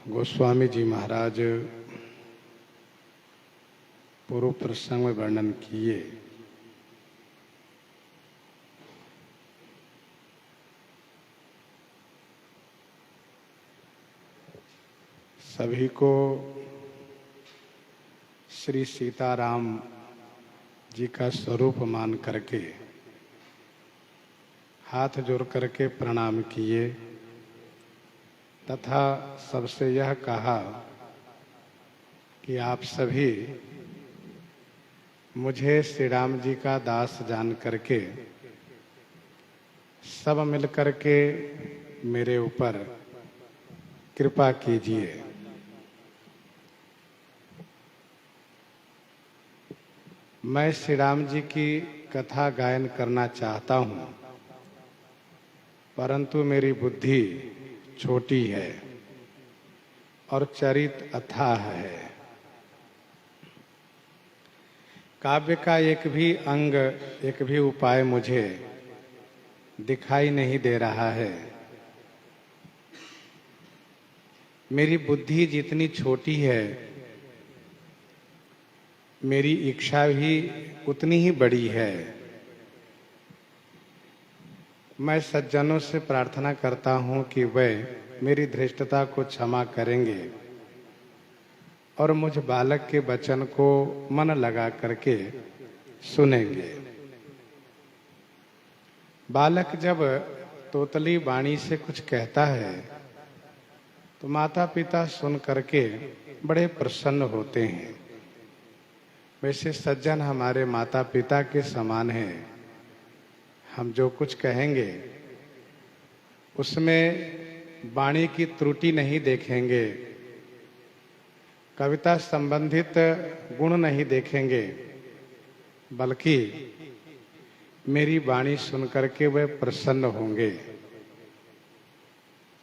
गोस्वामी जी महाराज पूर्व प्रसंग में वर्णन किए सभी को श्री सीताराम जी का स्वरूप मान करके हाथ जोड़ करके प्रणाम किए तथा सबसे यह कहा कि आप सभी मुझे श्री राम जी का दास जान करके सब मिल करके मेरे ऊपर कृपा कीजिए। मैं श्री राम जी की कथा गायन करना चाहता हूँ, परंतु मेरी बुद्धि छोटी है और चरित अथाह है। काव्य का एक भी अंग, एक भी उपाय मुझे दिखाई नहीं दे रहा है। मेरी बुद्धि जितनी छोटी है, मेरी इच्छा भी उतनी ही बड़ी है। मैं सज्जनों से प्रार्थना करता हूं कि वे मेरी धृष्टता को क्षमा करेंगे और मुझ बालक के वचन को मन लगा करके सुनेंगे। बालक जब तोतली वाणी से कुछ कहता है तो माता पिता सुन करके बड़े प्रसन्न होते हैं। वैसे सज्जन हमारे माता पिता के समान हैं। हम जो कुछ कहेंगे उसमें वाणी की त्रुटि नहीं देखेंगे, कविता संबंधित गुण नहीं देखेंगे, बल्कि मेरी वाणी सुन करके वे प्रसन्न होंगे।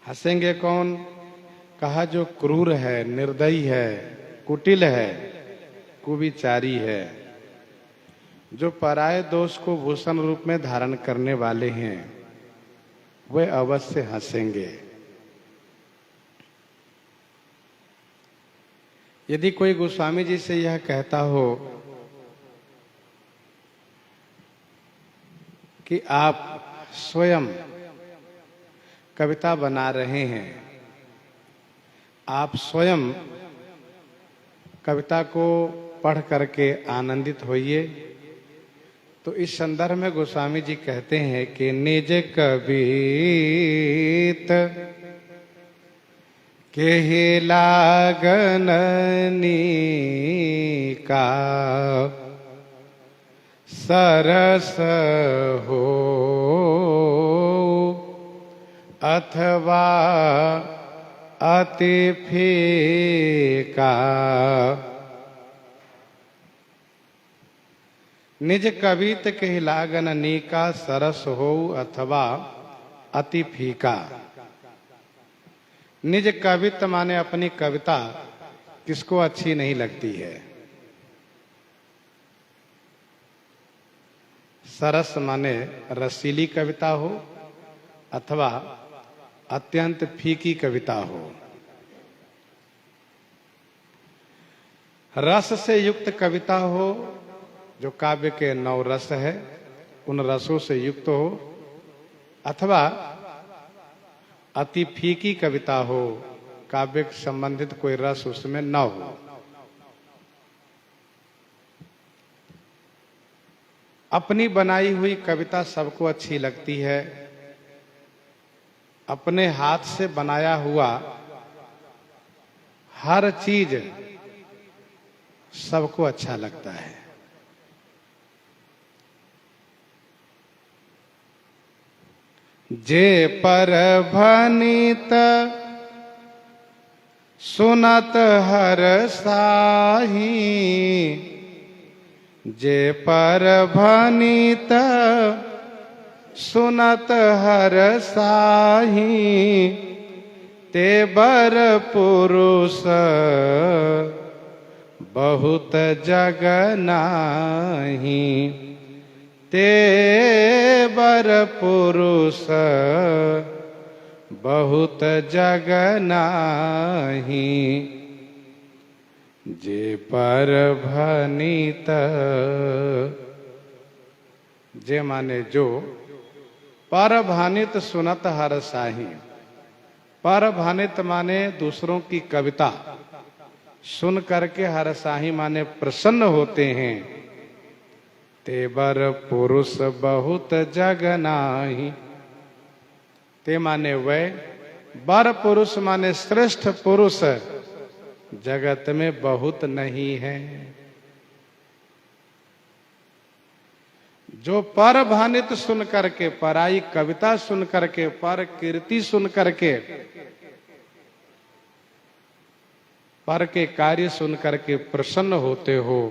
हंसेंगे कौन? कहा जो क्रूर है, निर्दयी है, कुटिल है, कुविचारी है, जो पराये दोष को भूषण रूप में धारण करने वाले हैं, वे अवश्य हंसेंगे। यदि कोई गोस्वामी जी से यह कहता हो कि आप स्वयं कविता बना रहे हैं, आप स्वयं कविता को पढ़ करके आनंदित होइए, तो इस संदर्भ में गोस्वामी जी कहते हैं कि निज कवित केहि लागननी का सरस हो अथवा अति फीका। निज कवित केहि लागन नीका सरस हो अथवा अति फीका। निज कवित माने अपनी कविता किसको अच्छी नहीं लगती है। सरस माने रसीली कविता हो अथवा अत्यंत फीकी कविता हो। रस से युक्त कविता हो, जो काव्य के 9 रस है उन रसों से युक्त हो, अथवा अति फीकी कविता हो, काव्य से संबंधित कोई रस उसमें न हो। अपनी बनाई हुई कविता सबको अच्छी लगती है। अपने हाथ से बनाया हुआ हर चीज सबको अच्छा लगता है। जे पर भनित सुनत हर साही, जे पर भनित सुनत हर साही, ते बर पुरुष बहुत जग नाही। ते बर पुरुष बहुत जग नाही, जे पर भनित। जे माने जो, पर भानित सुनत हर साही। पर भानित माने दूसरों की कविता सुन करके हर साही माने प्रसन्न होते हैं। ते बर पुरुष बहुत जग नाही। ते माने वह बर पुरुष माने श्रेष्ठ पुरुष जगत में बहुत नहीं है। जो पर भानित सुन करके, पराई कविता सुन करके, पर कीर्ति सुन करके, पर के कार्य सुन करके प्रसन्न होते हो,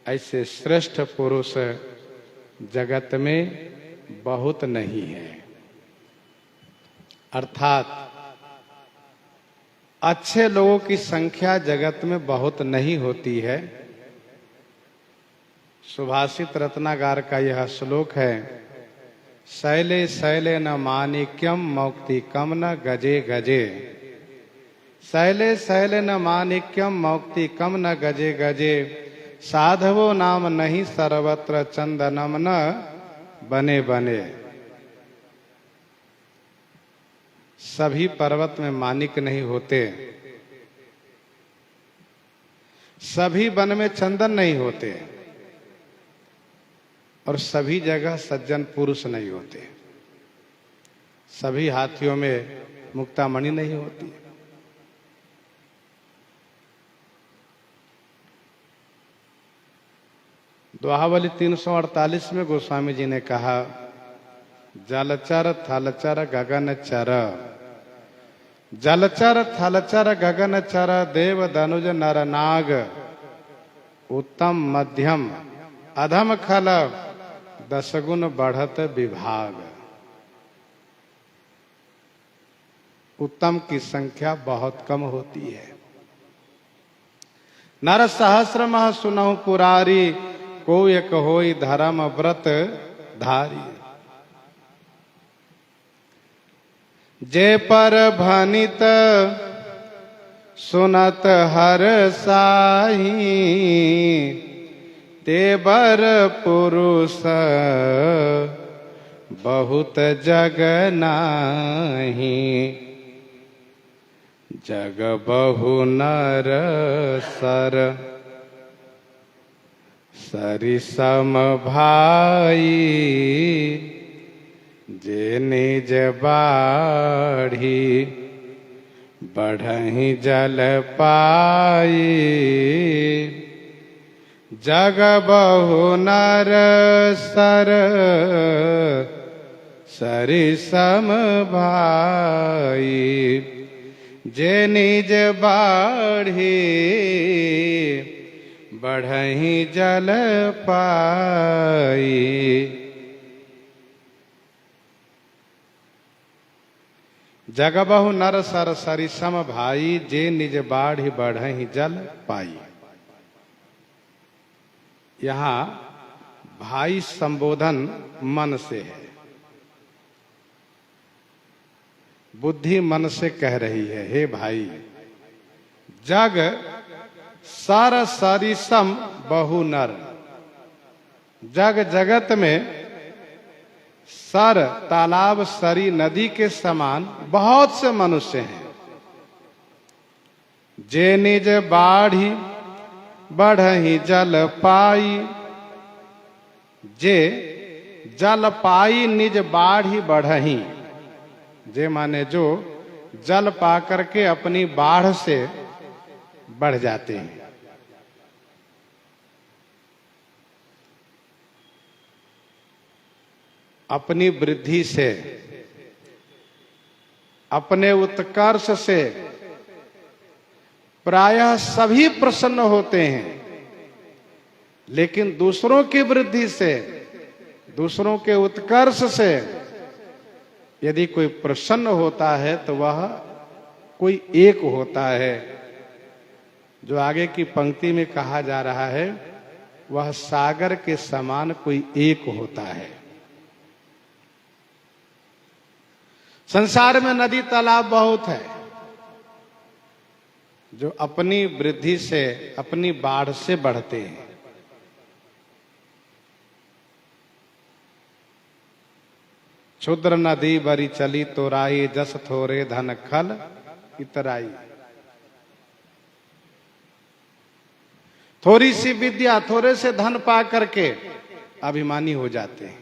ऐसे श्रेष्ठ पुरुष जगत में बहुत नहीं है। अर्थात अच्छे लोगों की संख्या जगत में बहुत नहीं होती है। सुभाषित रत्नागार का यह श्लोक है, शैले शैले न माणिक्यम मौक्तिकम न गजे गजे। शैले शैले न माणिक्यम मौक्तिकम न गजे गजे। साधवो नाम नहीं सर्वत्र चंदनम न बने बने। सभी पर्वत में माणिक नहीं होते, सभी वन में चंदन नहीं होते, और सभी जगह सज्जन पुरुष नहीं होते, सभी हाथियों में मुक्तामणि नहीं होती। दोहावली 348 में गोस्वामी जी ने कहा, जलचर थलचर गगन चर। जलचर थलचर गगन चर, देव धनुज नर नाग। उत्तम मध्यम अधम खल, 10 गुण बढ़त विभाग। उत्तम की संख्या बहुत कम होती है। नर सहस्र मह सुनहु पुरारी, को एक होई धर्म व्रत धारी। जे पर भनित सुनत हर साही, ते बर पुरुष बहुत जग नाही। जग बहु नर सर, सरि सम भाई। जे निज बाढ़ी, बढ़हि जल पाई। जग बहु नर सर, सरि सम भाई। जे निज बाढ़ी, बढ़हि जल पाई। जग बहु नर सर सरि सम भाई, जे निज बाढ़ि बढ़हि जल पाई। यहाँ भाई संबोधन मन से है, बुद्धि मन से कह रही है, हे भाई, जग सर सरि सम बहु नर। जग जगत में सर तालाब सरी नदी के समान बहुत से मनुष्य हैं। जे निज बाढ़ी, बढ़हि जल पाई। जे जल पाई निज बाढ़ी बढ़हि। जे माने जो जल पा करके अपनी बाढ़ से बढ़ जाते हैं। अपनी वृद्धि से, अपने उत्कर्ष से प्रायः सभी प्रसन्न होते हैं, लेकिन दूसरों की वृद्धि से, दूसरों के उत्कर्ष से यदि कोई प्रसन्न होता है तो वह कोई एक होता है। जो आगे की पंक्ति में कहा जा रहा है, वह सागर के समान कोई एक होता है। संसार में नदी तालाब बहुत है जो अपनी वृद्धि से, अपनी बाढ़ से बढ़ते हैं। क्षुद्र नदी बरी चली तोराई, जस थोरे धन खल इतराई। थोड़ी सी विद्या, थोड़े से धन पा करके अभिमानी हो जाते हैं,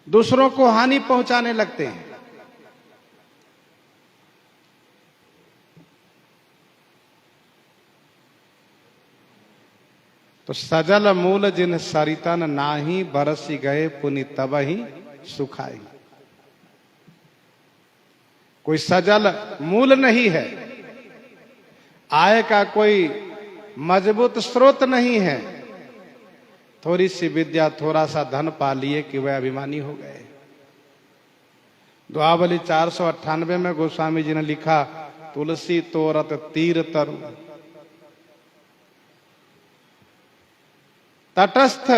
दूसरों को हानि पहुंचाने लगते हैं। तो सजल मूल जिन सरितन नाही, बरसी गए पुनि तब ही सुखाई। कोई सजल मूल नहीं है, आय का कोई मजबूत स्रोत नहीं है, थोड़ी सी विद्या, थोड़ा सा धन पा लिए कि वह अभिमानी हो गए। दुआवली 498 में गोस्वामी जी ने लिखा, तुलसी तोरत तीर तरु, तटस्थ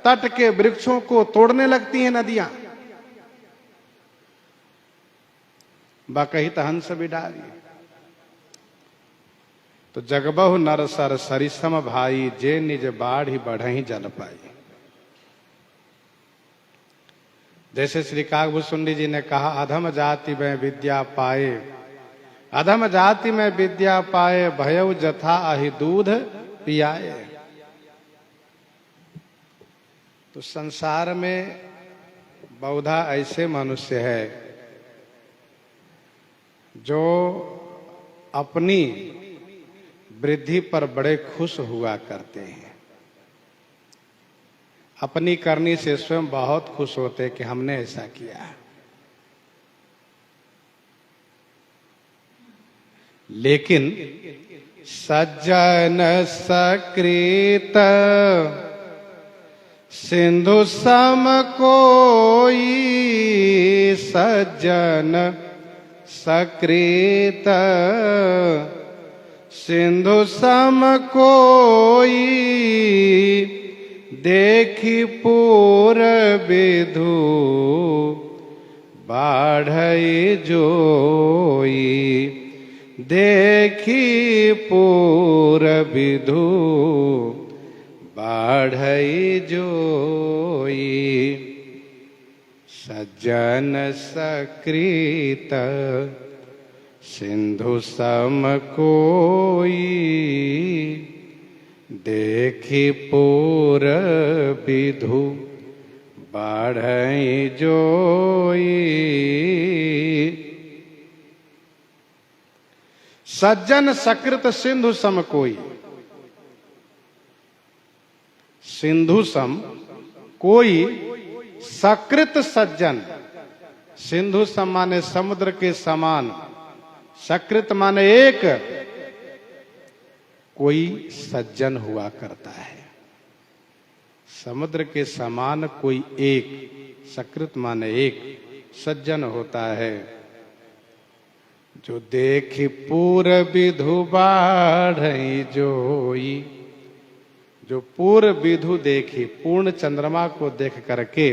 तट के वृक्षों को तोड़ने लगती हैं नदियां। बकहित हंस बिडारी, तो जगबहु नर सर सरिसम भाई, जे निज बाढ़ी बढ़ही जल पाई। जैसे श्री काकभूषुंडी जी ने कहा, अधम जाति में विद्या पाए, अधम जाति में विद्या पाए, भयउ जथा अहि दूध पियाए। तो संसार में बहुधा ऐसे मनुष्य है जो अपनी वृद्धि पर बड़े खुश हुआ करते हैं, अपनी करनी से स्वयं बहुत खुश होते कि हमने ऐसा किया। लेकिन सज्जन सकृत सिंधु सम कोई, सज्जन सकृत सिंधु सम कोई, देखी पूर विधु बाढ़ई जोई, देखी पूर विधु बाढ़ई जोई। सज्जन सकृत सिंधु सम कोई, देखी पूर विधु बाढ़ई जोई। सज्जन सकृत सिंधु सम कोई, सिंधु सम कोई, सकृत सज्जन। सिंधु सम माने समुद्र के समान, सकृत माने एक, कोई सज्जन हुआ करता है। समुद्र के समान कोई एक, सकृत माने एक, सज्जन होता है जो देखी पूर विधु बाढ़ई जोई। जो पूर्व विधु देखी, पूर्ण चंद्रमा को देख करके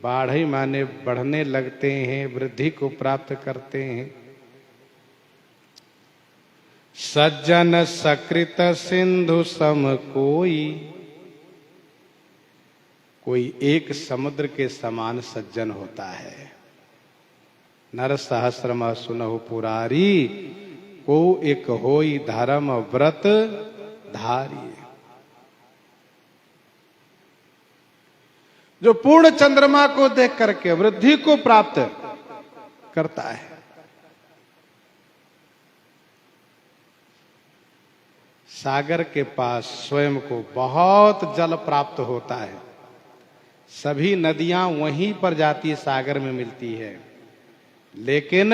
बाढ़ई माने बढ़ने लगते हैं, वृद्धि को प्राप्त करते हैं। सज्जन सकृत सिंधु सम कोई, कोई एक समुद्र के समान सज्जन होता है। नर सहस्रमा सुनहु पुरारी, को एक होई धर्म व्रत धारी। जो पूर्ण चंद्रमा को देख करके वृद्धि को प्राप्त करता है। सागर के पास स्वयं को बहुत जल प्राप्त होता है, सभी नदियां वहीं पर जाती सागर में मिलती है, लेकिन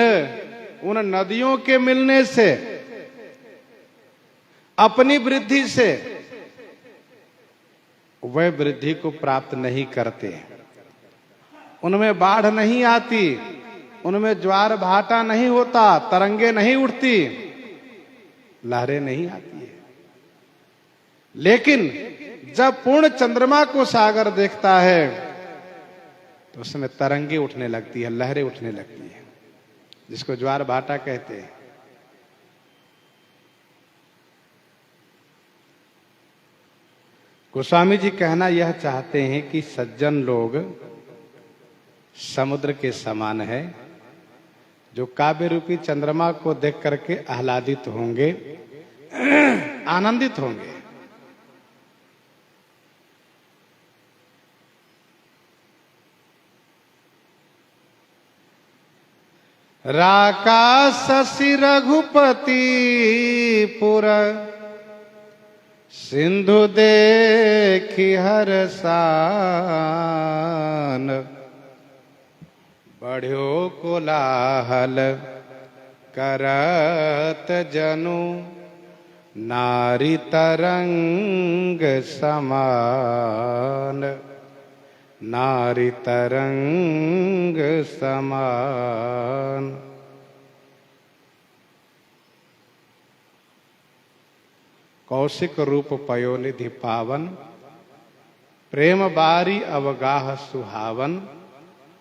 उन नदियों के मिलने से, अपनी वृद्धि से वह वृद्धि को प्राप्त नहीं करते। उनमें बाढ़ नहीं आती, उनमें ज्वार भाटा नहीं होता, तरंगे नहीं उठती, लहरें नहीं आती है। लेकिन जब पूर्ण चंद्रमा को सागर देखता है तो उसमें तरंगे उठने लगती है, लहरें उठने लगती है, जिसको ज्वार भाटा कहते हैं। गोस्वामी जी कहना यह चाहते हैं कि सज्जन लोग समुद्र के समान है, जो काव्य रूपी चंद्रमा को देख करके आह्लादित होंगे, आनंदित होंगे। राका शशि रघुपति पुर सिंधु देखी हरसान, बढ़्यो कोलाहल करत जनु नारी तरंग समान, नारी तरंग समान। कौशिक रूप पयोनिधि पावन, प्रेम बारी अवगाह सुहावन,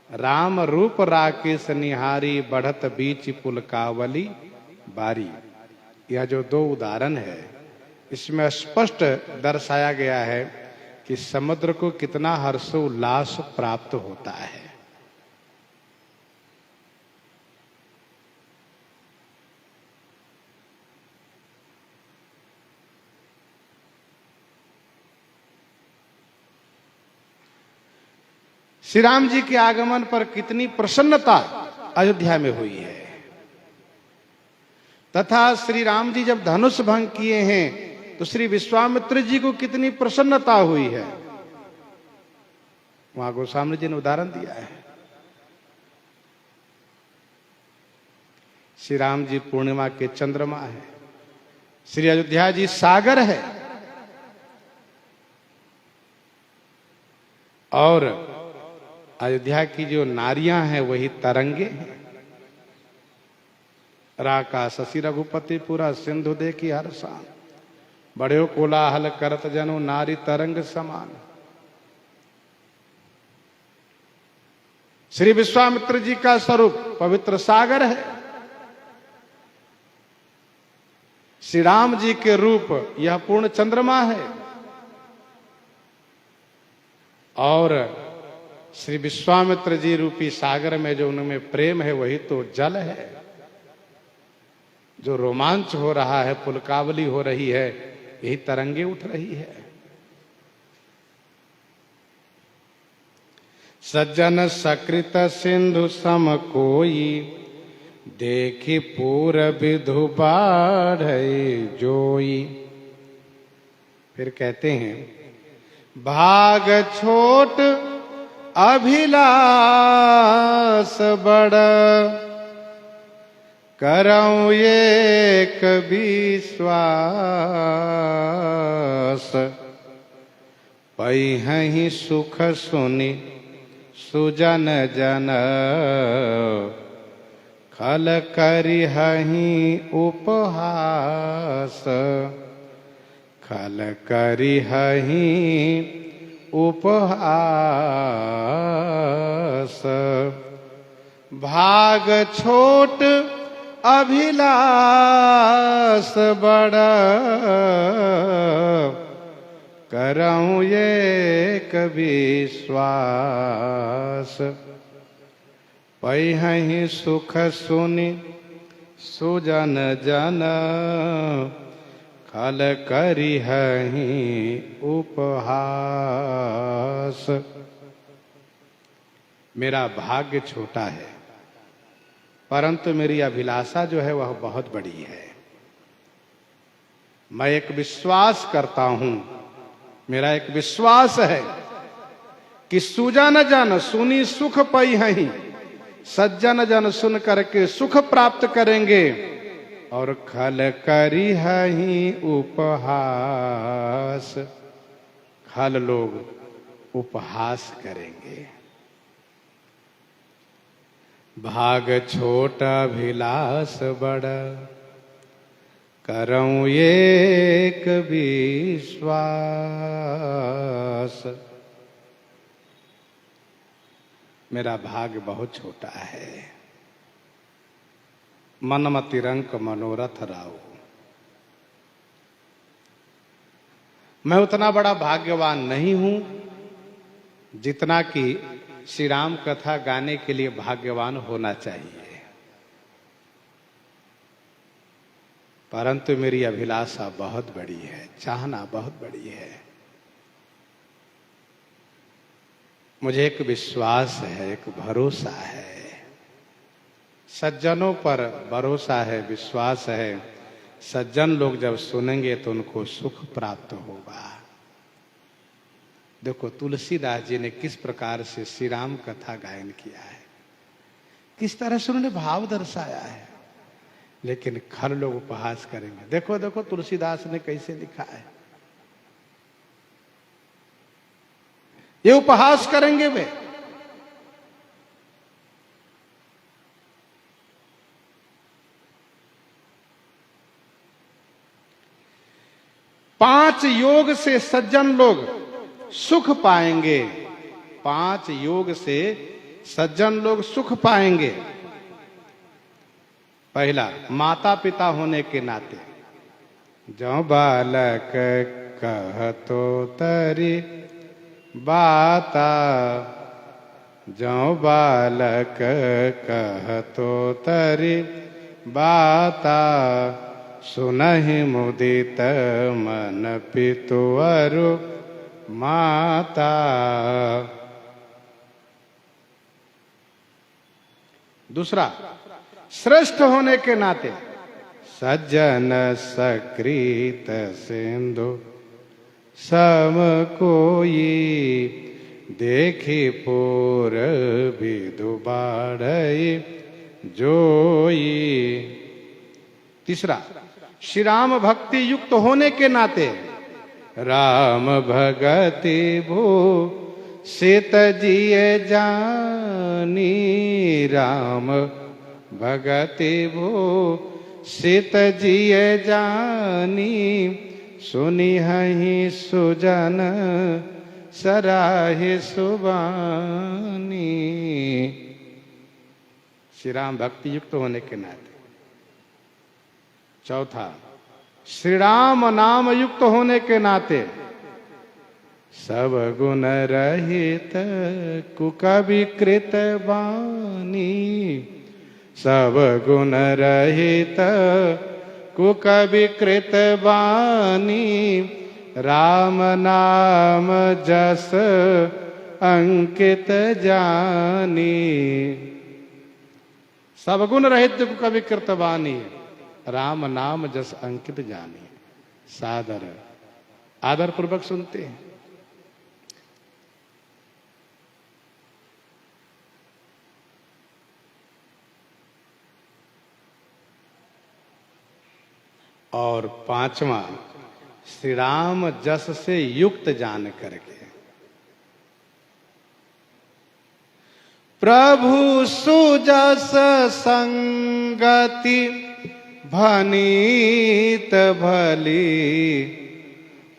राम रूप राकेश निहारी, बढ़त बीच पुलकावली बारी। यह जो दो उदाहरण है, इसमें स्पष्ट दर्शाया गया है कि समुद्र को कितना हर्षोल्लास प्राप्त होता है। श्री राम जी के आगमन पर कितनी प्रसन्नता अयोध्या में हुई है, तथा श्री राम जी जब धनुष भंग किए हैं तो श्री विश्वामित्र जी को कितनी प्रसन्नता हुई है, वहां गोस्वामी जी ने उदाहरण दिया है। श्री राम जी पूर्णिमा के चंद्रमा है, श्री अयोध्या जी सागर है, और अयोध्या की जो नारियां हैं वही तरंगे हैं। राका शशि रघुपति पुरा सिंधु देखी हरसान, बढ़्यो कोलाहल करत जनु नारी तरंग समान। श्री विश्वामित्र जी का स्वरूप पवित्र सागर है, श्री राम जी के रूप यह पूर्ण चंद्रमा है, और श्री विश्वामित्र जी रूपी सागर में जो उनमें प्रेम है वही तो जल है। जो रोमांच हो रहा है, पुलकावली हो रही है, यही तरंगे उठ रही है। सज्जन सकृत सिंधु सम कोई, देखी पूर विधु बाढ़ जोई। फिर कहते हैं, भाग छोट अभिलाष बड़, करऊं एक विश्वास, पहिहि सुख सुनि सुजन जन, खल करिहहि उपहास, खल करिहहि उपहास। भाग छोट अभिलाष बड़, करऊं एक विश्वास, पहिहि सुख सुनि सुजन जन, खल करिहहि उपहास। मेरा भाग्य छोटा है, परंतु मेरी अभिलाषा जो है वह बहुत बड़ी है। मैं एक विश्वास करता हूं, मेरा एक विश्वास है कि सुजन जन सुनी सुख पहिहि, सज्जन जन सुन करके सुख प्राप्त करेंगे, और खल करिहहि उपहास, खल लोग उपहास करेंगे। भाग छोटा अभिलाष बड़, करऊं एक विश्वास। मेरा भाग्य बहुत छोटा है। मनमतिरंक मनोरथ राव, मैं उतना बड़ा भाग्यवान नहीं हूं जितना कि श्री राम कथा गाने के लिए भाग्यवान होना चाहिए, परंतु मेरी अभिलाषा बहुत बड़ी है, चाहना बहुत बड़ी है। मुझे एक विश्वास है, एक भरोसा है, सज्जनों पर भरोसा है, विश्वास है। सज्जन लोग जब सुनेंगे तो उनको सुख प्राप्त होगा। देखो तुलसीदास जी ने किस प्रकार से श्री राम कथा गायन किया है, किस तरह से उन्होंने भाव दर्शाया है। लेकिन खल लोग उपहास करेंगे। देखो देखो तुलसीदास ने कैसे लिखा है, ये उपहास करेंगे वे। पांच योग से सज्जन लोग सुख पाएंगे, पांच योग से सज्जन लोग सुख पाएंगे। पहला, माता पिता होने के नाते, जो बालक कहतो तरी बाता, जो बालक कहतो तरी बाता, सुनहि मुदित मन पितुअरु माता। दूसरा, श्रेष्ठ होने के नाते, सज्जन सकृत सिंधु सम कोई, देखी पूर विदु बाढ़ई जोई। तीसरा, श्री राम भक्ति युक्त होने के नाते, राम भगति भू सीत जिये जानी, राम भगति भू सीत जिये जानी, सुनी हहि सुजन सराहि सुबानी। श्री राम भक्ति युक्त होने के नाते। चौथा, श्री राम नाम युक्त होने के नाते, सब गुण रहित कुकविकृत बानी, सब गुण रहित कुकविकृत बानी, राम नाम जस अंकित जानी। सब गुण रहित कुकविकृत बानी, राम नाम जस अंकित जानी। सादर, आदर पूर्वक सुनते हैं। और पांचवा, श्री राम जस से युक्त जान करके, प्रभु सुजस संगति भनीत भली,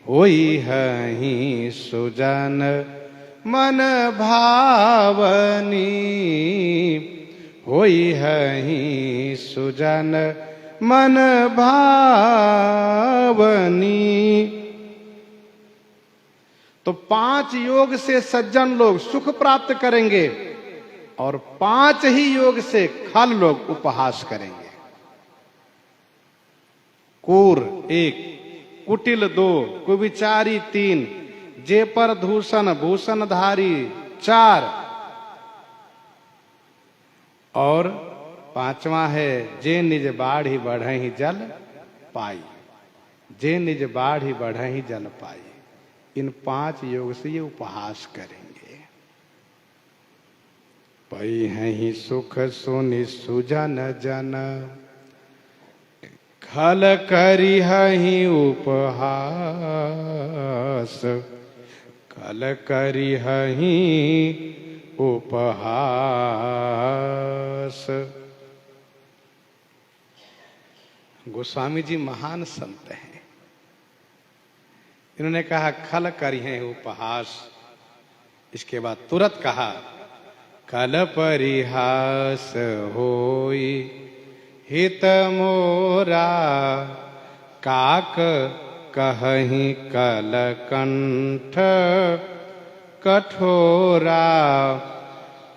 होई हहि सुजन मन भावनी, होई हहि सुजन मन भावनी। तो पांच योग से सज्जन लोग सुख प्राप्त करेंगे और पांच ही योग से खल लोग उपहास करेंगे। कूर 1, कुटिल 2, कुविचारी 3, जे पर दूषण भूषणधारी 4, और पांचवा है जे निज बाढ़ी बढ़हि जल पाई, जे निज बाढ़ी बढ़हि जल पाई। इन पांच योग से ये उपहास करेंगे। पई हैं सुख सुनि सुजन जन, खल करी हहि उपहास, खल करी हहि उपहास। गोस्वामी जी महान संत हैं। इन्होंने कहा खल करी हैं उपहास, इसके बाद तुरंत कहा खल परिहास होई हित मोरा, काक कहहि कलकंठ कठोरा।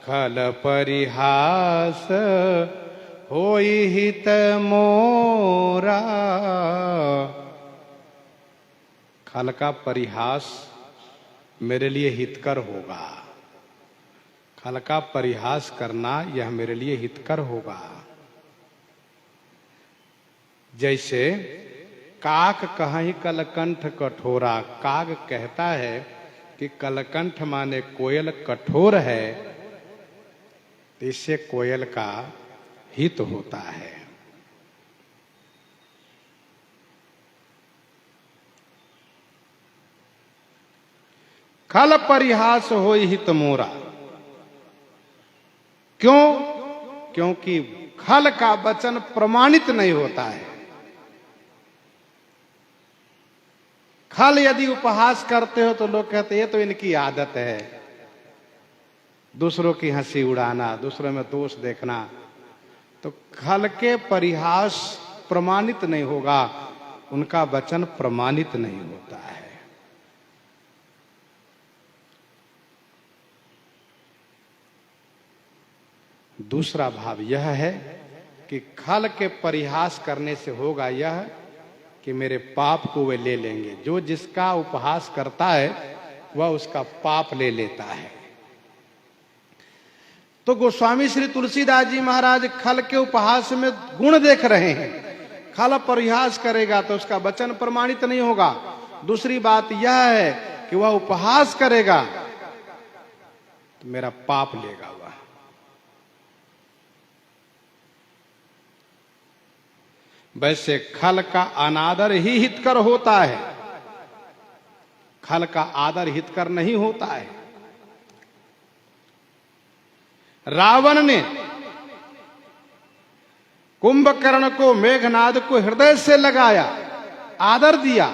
खल परिहास होई हित मोरा। खल का परिहास मेरे लिए हितकर होगा। खल का परिहास करना यह मेरे लिए हितकर होगा। जैसे काक कहीं कलकंठ कठोरा। काग कहता है कि कलकंठ माने कोयल कठोर है, तो इससे कोयल का हित होता है। खल परिहास होई हित मोरा। क्यों? क्योंकि खल का वचन प्रमाणित नहीं होता है। खल यदि उपहास करते हो तो लोग कहते हैं ये तो इनकी आदत है, दूसरों की हंसी उड़ाना, दूसरों में दोष देखना। तो खल के परिहास प्रमाणित नहीं होगा, उनका वचन प्रमाणित नहीं होता है। दूसरा भाव यह है कि खल के परिहास करने से होगा यह कि मेरे पाप को वे ले लेंगे। जो जिसका उपहास करता है वह उसका पाप ले लेता है। तो गोस्वामी श्री तुलसीदास जी महाराज खल के उपहास में गुण देख रहे हैं। खल परिहास करेगा तो उसका वचन प्रमाणित नहीं होगा। दूसरी बात यह है कि वह उपहास करेगा तो मेरा पाप लेगा वह। वैसे खल का अनादर ही हितकर होता है, खल का आदर हितकर नहीं होता है। रावण ने कुंभकर्ण को, मेघनाद को हृदय से लगाया, आदर दिया,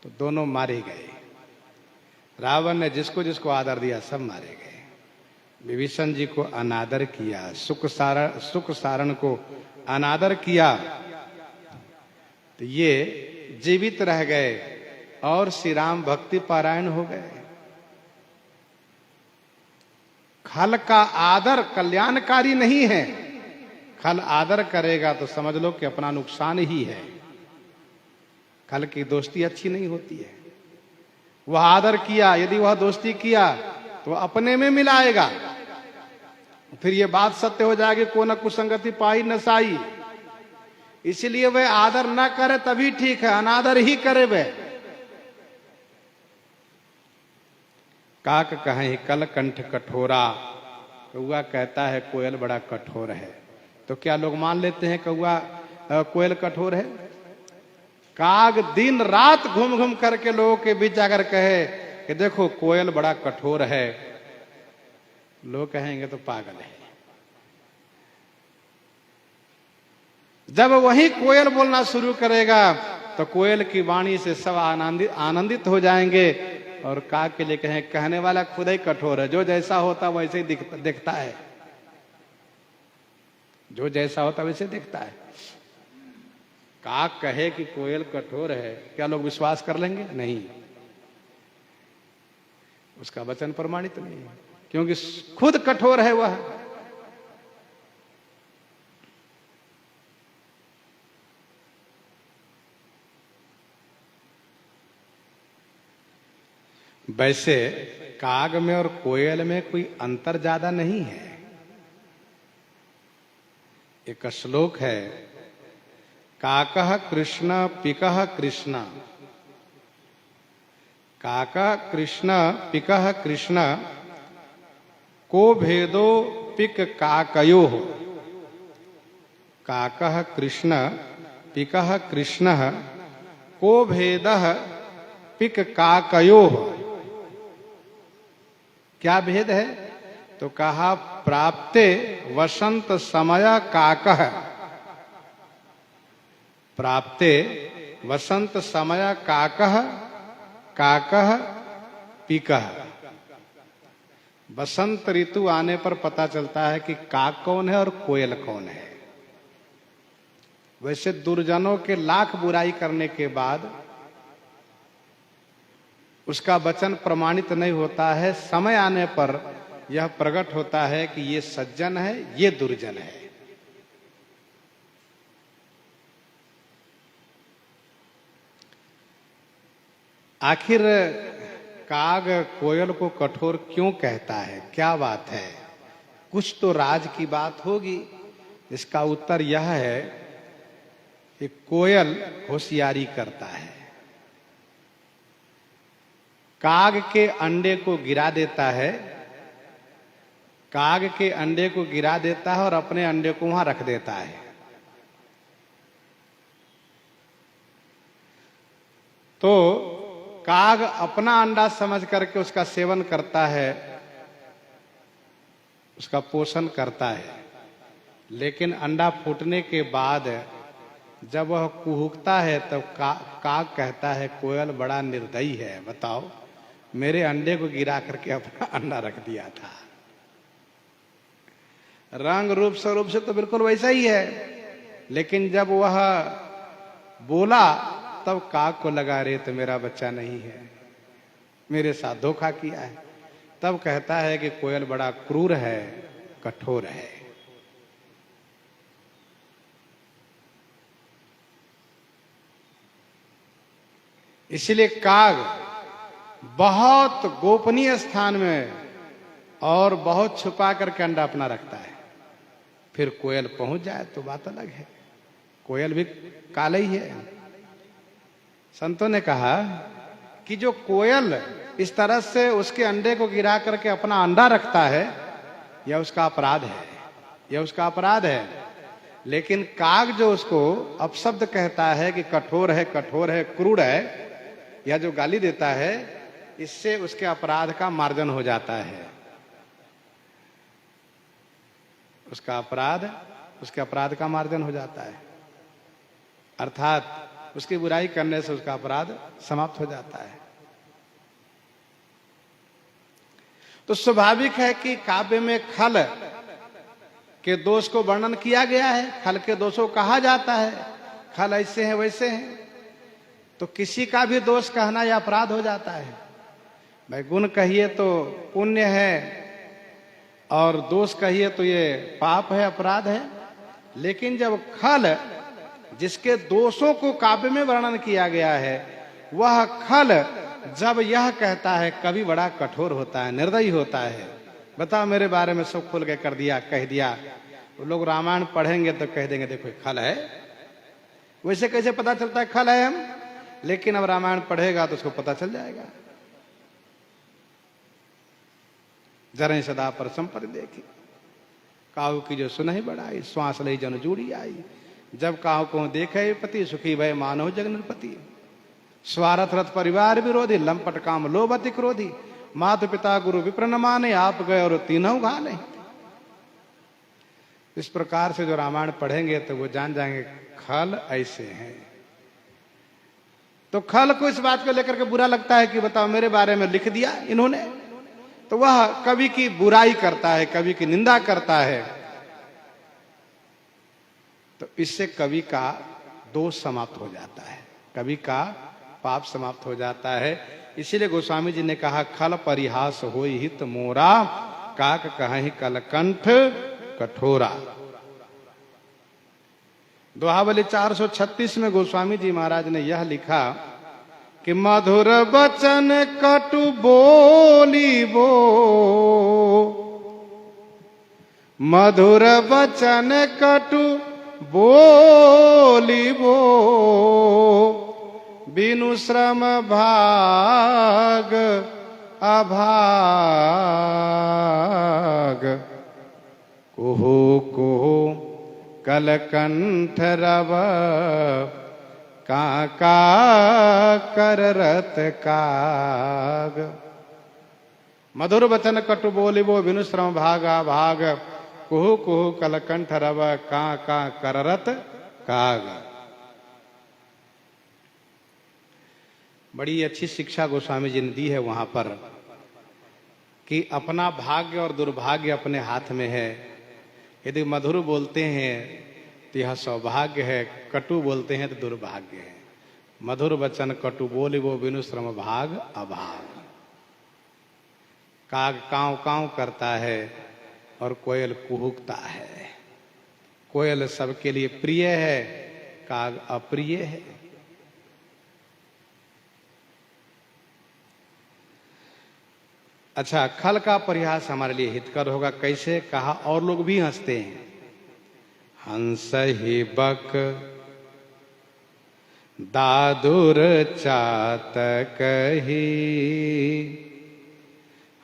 तो दोनों मारे गए। रावण ने जिसको जिसको आदर दिया सब मारे गए। विभीषण जी को अनादर किया, सुख सारण को अनादर किया, तो ये जीवित रह गए और श्री राम भक्ति पारायण हो गए। खल का आदर कल्याणकारी नहीं है। खल आदर करेगा तो समझ लो कि अपना नुकसान ही है। खल की दोस्ती अच्छी नहीं होती है। वह आदर किया, यदि वह दोस्ती किया तो अपने में मिलाएगा, फिर ये बात सत्य हो जाएगी, को न कुसंगति पाई न साई। इसलिए वह आदर न करे तभी ठीक है, अनादर ही करे वह। काक कहें कलकंठ कठोरा। कौआ कहता है कोयल बड़ा कठोर है। तो क्या लोग मान लेते हैं कौआ कोयल कठोर है? काग दिन रात घूम घूम करके लोगों के बीच जाकर कहे कि देखो कोयल बड़ा कठोर है, लोग कहेंगे तो पागल है। जब वही कोयल बोलना शुरू करेगा तो कोयल की वाणी से सब आनंदित हो जाएंगे और काग के लिए कहें कहने वाला खुद ही कठोर है, जो जैसा होता वैसे ही दिखता है, जो जैसा होता वैसे दिखता है। काग कहे कि कोयल कठोर है, क्या लोग विश्वास कर लेंगे? नहीं, उसका वचन प्रमाणित नहीं है, क्योंकि खुद कठोर है वह। वैसे काग में और कोयल में कोई अंतर ज्यादा नहीं है। एक श्लोक है, काकः कृष्ण पिकः कृष्ण, काका कृष्ण पिकः कृष्ण, को भेदो पिक काकयोः। काकः कृष्ण पिकः कृष्ण, को भेदः पिक काकयोः। क्या भेद है? तो कहा प्राप्ते वसंत समय काकः, प्राप्ते वसंत समय काकः, काकः पिकः। बसंत ऋतु आने पर पता चलता है कि काग कौन है और कोयल कौन है। वैसे दुर्जनों के लाख बुराई करने के बाद उसका वचन प्रमाणित नहीं होता है। समय आने पर यह प्रकट होता है कि ये सज्जन है, ये दुर्जन है। आखिर काग कोयल को कठोर क्यों कहता है? क्या बात है? कुछ तो राज की बात होगी। इसका उत्तर यह है कि कोयल होशियारी करता है, काग के अंडे को गिरा देता है, काग के अंडे को गिरा देता है और अपने अंडे को वहां रख देता है। तो काग अपना अंडा समझ करके उसका सेवन करता है, उसका पोषण करता है। लेकिन अंडा फूटने के बाद जब वह कुहुकता है तब काग कहता है कोयल बड़ा निर्दयी है, बताओ मेरे अंडे को गिरा करके अपना अंडा रख दिया था। रंग रूप स्वरूप से तो बिल्कुल वैसा ही है, लेकिन जब वह बोला तब काग को लगा रे तो मेरा बच्चा नहीं है, मेरे साथ धोखा किया है। तब कहता है कि कोयल बड़ा क्रूर है, कठोर है। इसलिए काग बहुत गोपनीय स्थान में और बहुत छुपा करके अंडा अपना रखता है। फिर कोयल पहुंच जाए तो बात अलग है, कोयल भी काला ही है। संतों ने कहा कि जो कोयल इस तरह से उसके अंडे को गिरा करके अपना अंडा रखता है, यह उसका अपराध है, यह उसका अपराध है। लेकिन काग जो उसको अपशब्द कहता है कि कठोर है, कठोर है, क्रूर है, यह जो गाली देता है, इससे उसके अपराध का मार्जन हो जाता है। उसके अपराध का मार्जन हो जाता है, अर्थात उसकी बुराई करने से उसका अपराध समाप्त हो जाता है। तो स्वाभाविक है कि काव्य में खल के दोष को वर्णन किया गया है, खल के दोषों कहा जाता है, खल ऐसे हैं वैसे हैं। तो किसी का भी दोष कहना यह अपराध हो जाता है। भाई गुण कहिए तो पुण्य है और दोष कहिए तो ये पाप है, अपराध है। लेकिन जब खल जिसके दोषों को काव्य में वर्णन किया गया है, वह खल जब यह कहता है कवि बड़ा कठोर होता है, निर्दयी होता है। बताओ मेरे बारे में सब खुल के कर दिया, कह दिया। वो लोग रामायण पढ़ेंगे तो कह देंगे देखो खल है। वैसे कैसे पता चलता है खल है हम? लेकिन अब रामायण पढ़ेगा तो उसको पता चल जाएगा। जरें सदा पर संपर देखी, काहू की जो सुनहि बढ़ाई, श्वास लई जन जूड़ी आई। जब काहू को देखे पति, सुखी भय मानव जग नृपति। स्वार्थ रथ परिवार विरोधी, लंपट काम लोभ अति क्रोधी। माता पिता गुरु विप्र न माने, आप गए और तीनों घाने। इस प्रकार से जो रामायण पढ़ेंगे तो वो जान जाएंगे खल ऐसे हैं। तो खल को इस बात को लेकर के बुरा लगता है कि बताओ मेरे बारे में लिख दिया इन्होंने, तो वह कवि की बुराई करता है, कवि की निंदा करता है। तो इससे कवि का दोष समाप्त हो जाता है, कवि का पाप समाप्त हो जाता है। इसीलिए गोस्वामी जी ने कहा खल परिहास होई हित मोरा, काक कहि कलकंठ कठोरा। दोहावली 436 में गोस्वामी जी महाराज ने यह लिखा कि मधुर बचन कटु बोली बो, मधुर बचन कटु बोली बो, बिनु श्रम भाग अभाग। कुहु कुहु कलकंठ रव, काका कररत काग। मधुर वचन कटु बोलिबो, बिनु श्रम भागा भाग। कुहु कुहु कलकंठ रव, काका कररत काग। बड़ी अच्छी शिक्षा गोस्वामी जी ने दी है वहां पर। कि अपना भाग्य और दुर्भाग्य अपने हाथ में है। यदि मधुर बोलते हैं तो यह सौभाग्य है, कटु बोलते हैं तो दुर्भाग्य है। मधुर वचन कटु बोले वो बिनु श्रम भाग अभाग। काग कांव कांव करता है और कोयल कुहुकता है। कोयल सबके लिए प्रिय है, काग अप्रिय है। अच्छा, खल का परिहास हमारे लिए हितकर होगा। कैसे? कहा और लोग भी हंसते हैं। हंस ही बक दादुर चातक ही,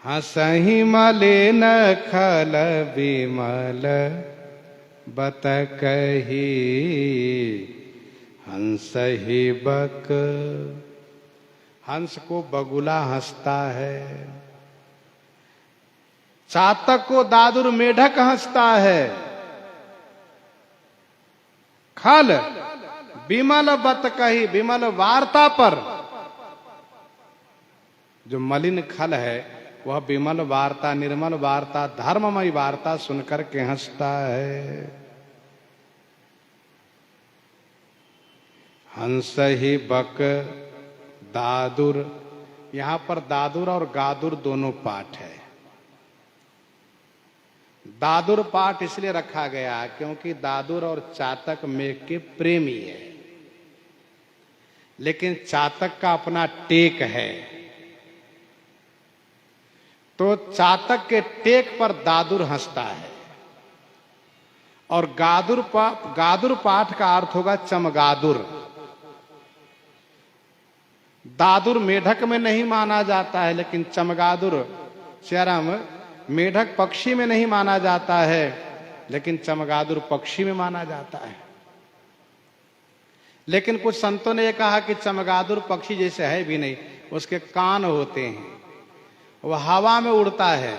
हंसहि मलिन खल विमल बतक ही। हंस ही बक, हंस को बगुला हंसता है, चातक को दादुर मेढक हंसता है, खल विमल बत कही, विमल वार्ता पर जो मलिन खल है वह विमल वार्ता, निर्मल वार्ता, धर्ममय वार्ता सुनकर के हंसता है। हंस ही बक दादुर, यहां पर दादुर और गादुर दोनों पाठ है। दादुर पाठ इसलिए रखा गया क्योंकि दादुर और चातक मेघ के प्रेमी है, लेकिन चातक का अपना टेक है, तो चातक के टेक पर दादुर हंसता है। और गादुर पाठ का अर्थ होगा चमगादुर। दादुर मेढक में नहीं माना जाता है, लेकिन चमगादुर चरम मेढक पक्षी में नहीं माना जाता है, लेकिन चमगादुर पक्षी में माना जाता है। लेकिन कुछ संतों ने यह कहा कि चमगादुर पक्षी जैसे है भी नहीं, उसके कान होते हैं, वह हवा में उड़ता है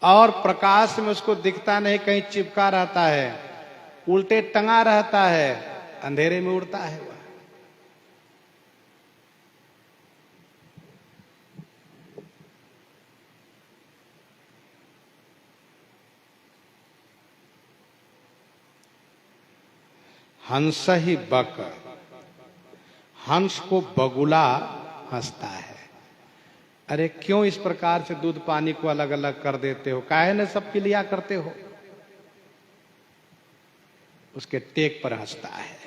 और प्रकाश में उसको दिखता नहीं, कहीं चिपका रहता है, उल्टे टंगा रहता है, अंधेरे में उड़ता है वह। हंस ही बक, हंस को बगुला हंसता है। अरे क्यों इस प्रकार से दूध पानी को अलग अलग कर देते हो? काहे न सबके लिया करते हो? उसके टेक पर हंसता है।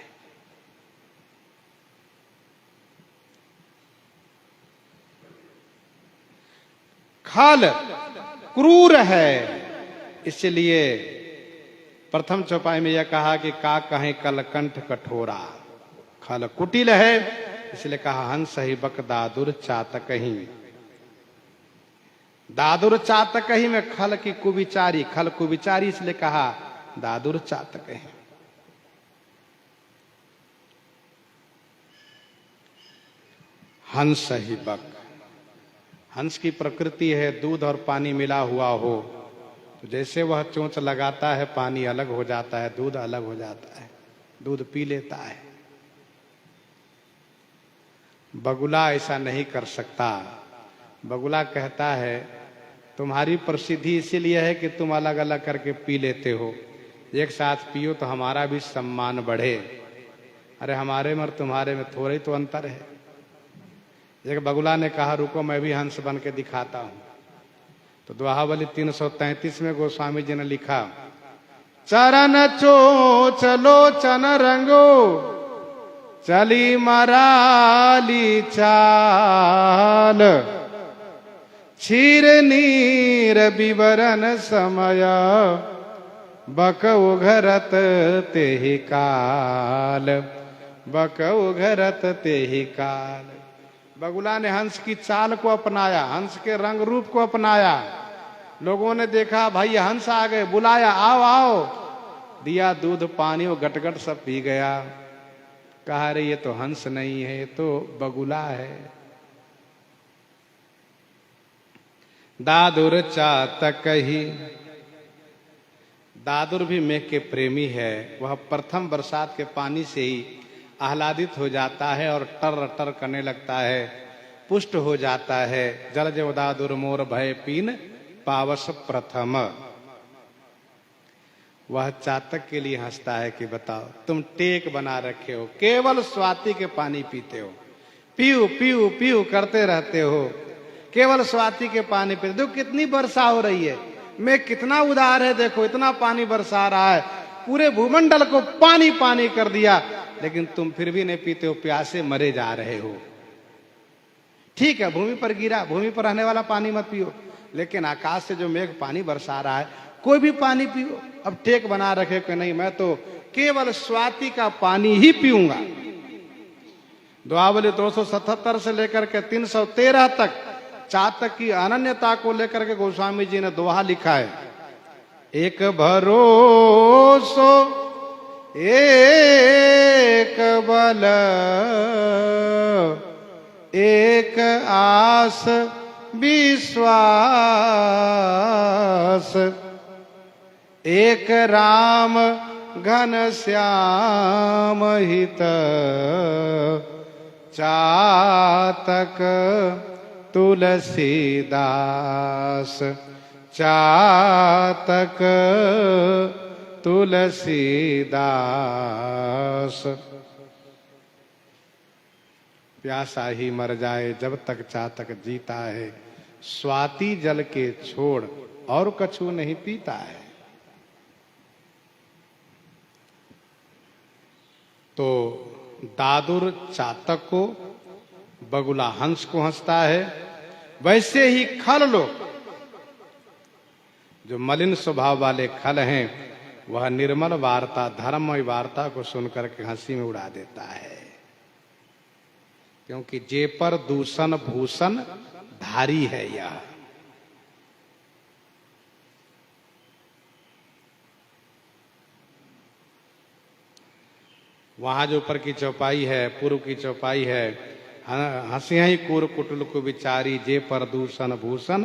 खल क्रूर है, इसलिए प्रथम चौपाई में यह कहा कि का कहें कलकंठ कठोरा। खल कुटिल है, इसलिए कहा हंस ही बक दादुर चातक ही। दादुर चातक ही में खल की कुविचारी, खल कुविचारी इसलिए कहा दादुर चातक ही। हंस ही बक, हंस की प्रकृति है दूध और पानी मिला हुआ हो, तो जैसे वह चोंच लगाता है पानी अलग हो जाता है, दूध अलग हो जाता है, दूध पी लेता है। बगुला ऐसा नहीं कर सकता। बगुला कहता है तुम्हारी प्रसिद्धि इसीलिए है कि तुम अलग अलग करके पी लेते हो, एक साथ पियो तो हमारा भी सम्मान बढ़े। अरे हमारे में और तुम्हारे में थोड़ा ही तो अंतर है। एक बगुला ने कहा रुको मैं भी हंस बन के दिखाता हूं। तो दोहावली 333 में गोस्वामी जी ने लिखा, चरण चोच लोचन रंगो चली मराली चाल, क्षीर नीर विवरण समय बक उघरत तेहि काल, बक उघरत तेहि काल। बगुला ने हंस की चाल को अपनाया, हंस के रंग रूप को अपनाया। लोगों ने देखा भाई हंस आ गए, बुलाया आओ आओ, दिया दूध पानी, वो गटगट सब पी गया। कहा रे ये तो हंस नहीं है, ये तो बगुला है। दादुर चातक ही, दादुर भी मेघ के प्रेमी है। वह प्रथम बरसात के पानी से ही आह्लादित हो जाता है और टर टर करने लगता है। पुष्ट हो जाता है। जल जो दादुर मोर भय पीन पावस प्रथम। वह चातक के लिए हंसता है कि बताओ तुम टेक बना रखे हो, केवल स्वाति के पानी पीते हो, पीऊ पीऊ पीऊ करते रहते हो, केवल स्वाति के पानी पीते। देखो कितनी वर्षा हो रही है, मैं कितना उदार है, देखो इतना पानी बरसा रहा है, पूरे भूमंडल को पानी पानी कर दिया, लेकिन तुम फिर भी नहीं पीते हो, प्यासे मरे जा रहे हो। ठीक है, भूमि पर गिरा, भूमि पर रहने वाला पानी मत पियो, लेकिन आकाश से जो मेघ पानी बरसा रहा है, कोई भी पानी पियो। अब टेक बना रखे कि नहीं, मैं तो केवल स्वाति का पानी ही पीऊंगा। दुआवली 277 से लेकर के 313 तक चातक की अनन्यता को लेकर के गोस्वामी जी ने दोहा लिखा है। एक भरोसो एक बल एक आस विश्वास, एक राम घन श्याम हित, चातक तुलसीदास, चातक तुलसीदास। प्यासा ही मर जाए जब तक चातक जीता है, स्वाति जल के छोड़ और कछु नहीं पीता है। तो दादुर चातक को, बगुला हंस को हंसता है, वैसे ही खल लोग, जो मलिन स्वभाव वाले खल हैं, वह निर्मल वार्ता, धर्ममय वार्ता को सुनकर के हंसी में उड़ा देता है, क्योंकि जे पर दूषण भूषण धारी है यह। वहां जो ऊपर की चौपाई है, पूर्व की चौपाई है, हंसिया ही कूर कुटुल को विचारी, जे पर दूषण भूषण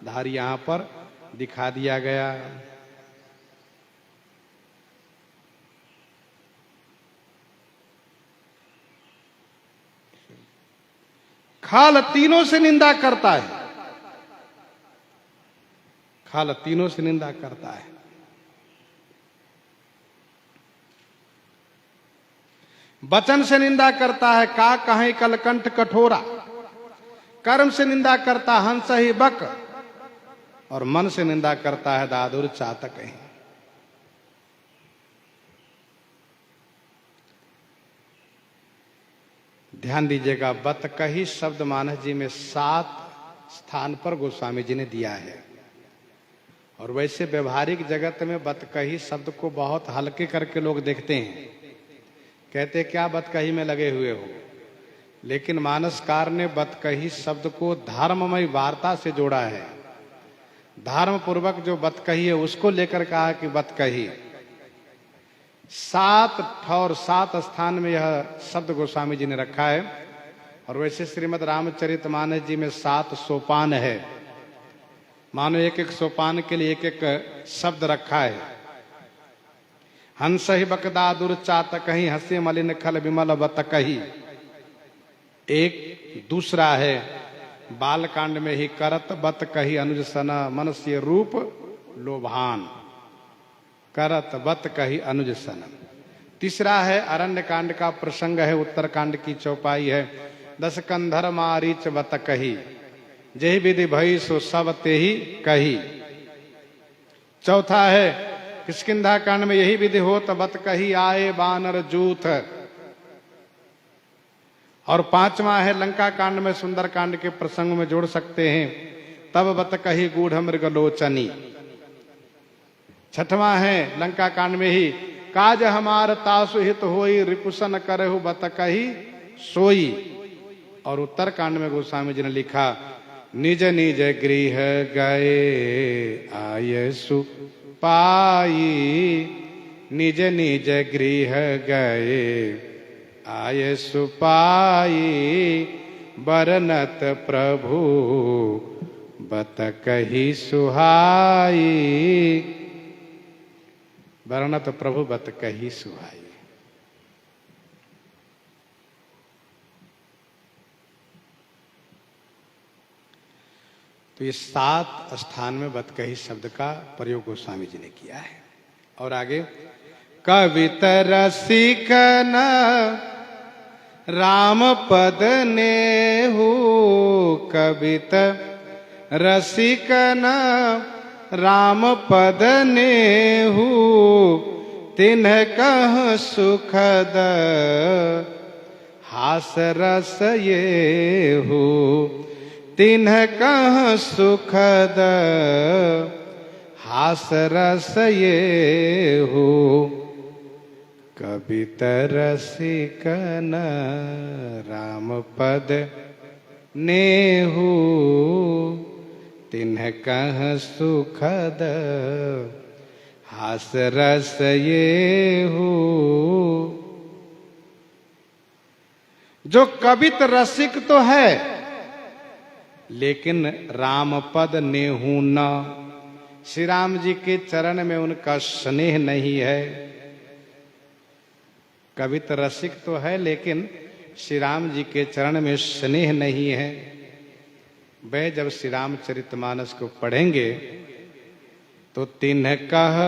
धारी, यहां पर दिखा दिया गया। खाल तीनों से निंदा करता है, खाल तीनों से निंदा करता है। वचन से निंदा करता है, का कहीं कलकंठ कठोरा, कर्म से निंदा करता हंस ही बक, और मन से निंदा करता है दादुर चातक ही। ध्यान दीजिएगा, बत कही शब्द मानस जी में 7 स्थान पर गोस्वामी जी ने दिया है, और वैसे व्यवहारिक जगत में बत कही शब्द को बहुत हल्के करके लोग देखते हैं, कहते क्या बत कही में लगे हुए हो, लेकिन मानसकार ने बत कही शब्द को धर्ममय वार्ता से जोड़ा है। धर्म पूर्वक जो बत कही है उसको लेकर कहा कि बत कही। 7 ठौर 7 स्थान में यह शब्द गोस्वामी जी ने रखा है, और वैसे श्रीमद् रामचरितमानस जी में 7 सोपान है, मानो एक एक सोपान के लिए एक एक शब्द रखा है। हंस ही बकदादुर चातक ही, हंसे मलिन खल विमल बत कही। एक दूसरा है बालकांड में ही, करत बत कही अनुज सना, मनुष्य रूप लोभान, करत बत कही अनुज सन। तीसरा है अरण्य कांड का प्रसंग है, उत्तरकांड की चौपाई है, 10 कंधर मारीच बत कही, जही विधि भई सो सब ते ही कही। चौथा है किष्किंधा कांड में, यही विधि हो बत कही आए बानर जूथ। और 5वां है लंका कांड में, सुंदर कांड के प्रसंग में जोड़ सकते हैं, तब बत कही गूढ़ मृगलोचनी। 6वां है लंका कांड में ही, काज हमार तासु हित होई, रिपुसन करहु बत कही सोई। और उत्तर कांड में गोस्वामी जी ने लिखा, निज निज गृह गए आयसु पाई, निज निज गृह गए आयसु पाई, बरनत प्रभु बत कही सुहाई, बरनत प्रभु बत कही सुहाई। तो ये 7 स्थान में बतकही शब्द का प्रयोग गोस्वामी जी ने किया है। और आगे, कवित रसिक न राम पद नेहु, कवित रसिक न राम पद नेहु, तिन्ह कह सुखद हास रस येहु, तिन्ह कह सुखद हास रस येहु, कवित रसिक न राम पद नेहु, तिन्ह कह सुखद हास रस येहु। जो कवित रसिक तो है लेकिन राम पद नेहु न, श्री राम जी के चरण में उनका स्नेह नहीं है। कवित रसिक तो है लेकिन श्री राम जी के चरण में स्नेह नहीं है। वह जब श्री रामचरितमानस को पढ़ेंगे तो तिन्ह कह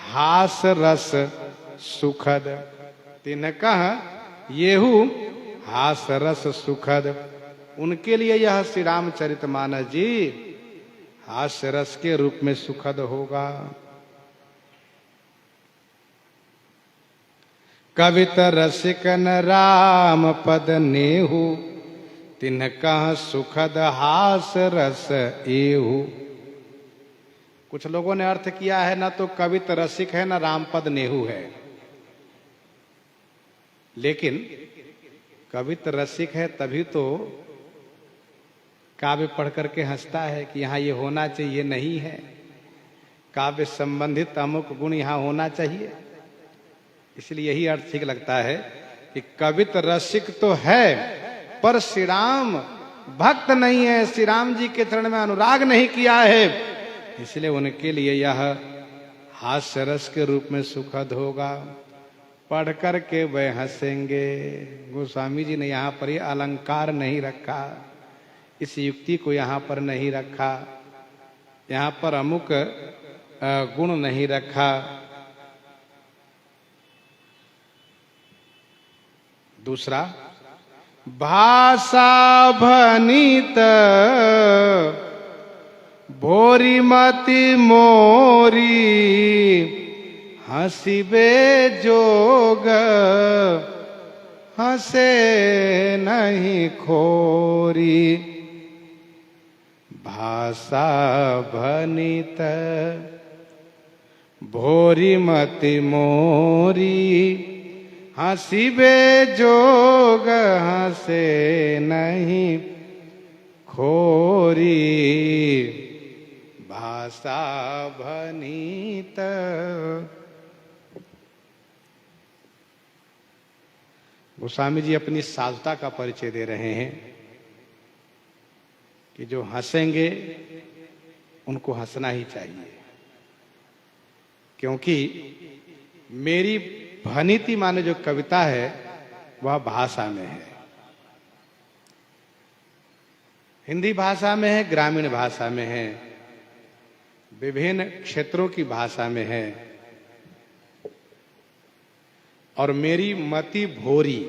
हास रस सुखद, तिन्ह कह येहु हास रस सुखद, उनके लिए यह श्री रामचरितमानस जी हास्य रस के रूप में सुखद होगा। कवित रसिक न राम पद नेहु, तिन्ह कह सुखद हास रस एहु। कुछ लोगों ने अर्थ किया है न तो कवित रसिक है न राम पद नेहु है, लेकिन कवित रसिक है तभी तो काव्य पढ़ करके हंसता है कि यहाँ ये होना चाहिए, नहीं है। काव्य संबंधित अमुक गुण यहाँ होना चाहिए, इसलिए यही अर्थ ठीक लगता है कि कवित रसिक तो है पर श्री राम भक्त नहीं है, श्री राम जी के चरण में अनुराग नहीं किया है, इसलिए उनके लिए यह हास्य रस के रूप में सुखद होगा। पढ़ करके वह हंसेंगे। गोस्वामी जी ने यहाँ पर ये अलंकार नहीं रखा, इस युक्ति को यहाँ पर नहीं रखा, यहाँ पर अमुक गुण नहीं रखा। दूसरा, भाषा भनित भोरी मति मोरी, हंसिबे जोग हंसे नहीं खोरी। भाषा भनित भोरी मति मोरी, हंसिबे जोग हंसे नहीं खोरी। भाषा भनित, गोस्वामी जी अपनी साधुता का परिचय दे रहे हैं कि जो हंसेंगे उनको हंसना ही चाहिए, क्योंकि मेरी भनिति माने जो कविता है वह भाषा में है, हिंदी भाषा में है, ग्रामीण भाषा में है, विभिन्न क्षेत्रों की भाषा में है। और मेरी मति भोरी,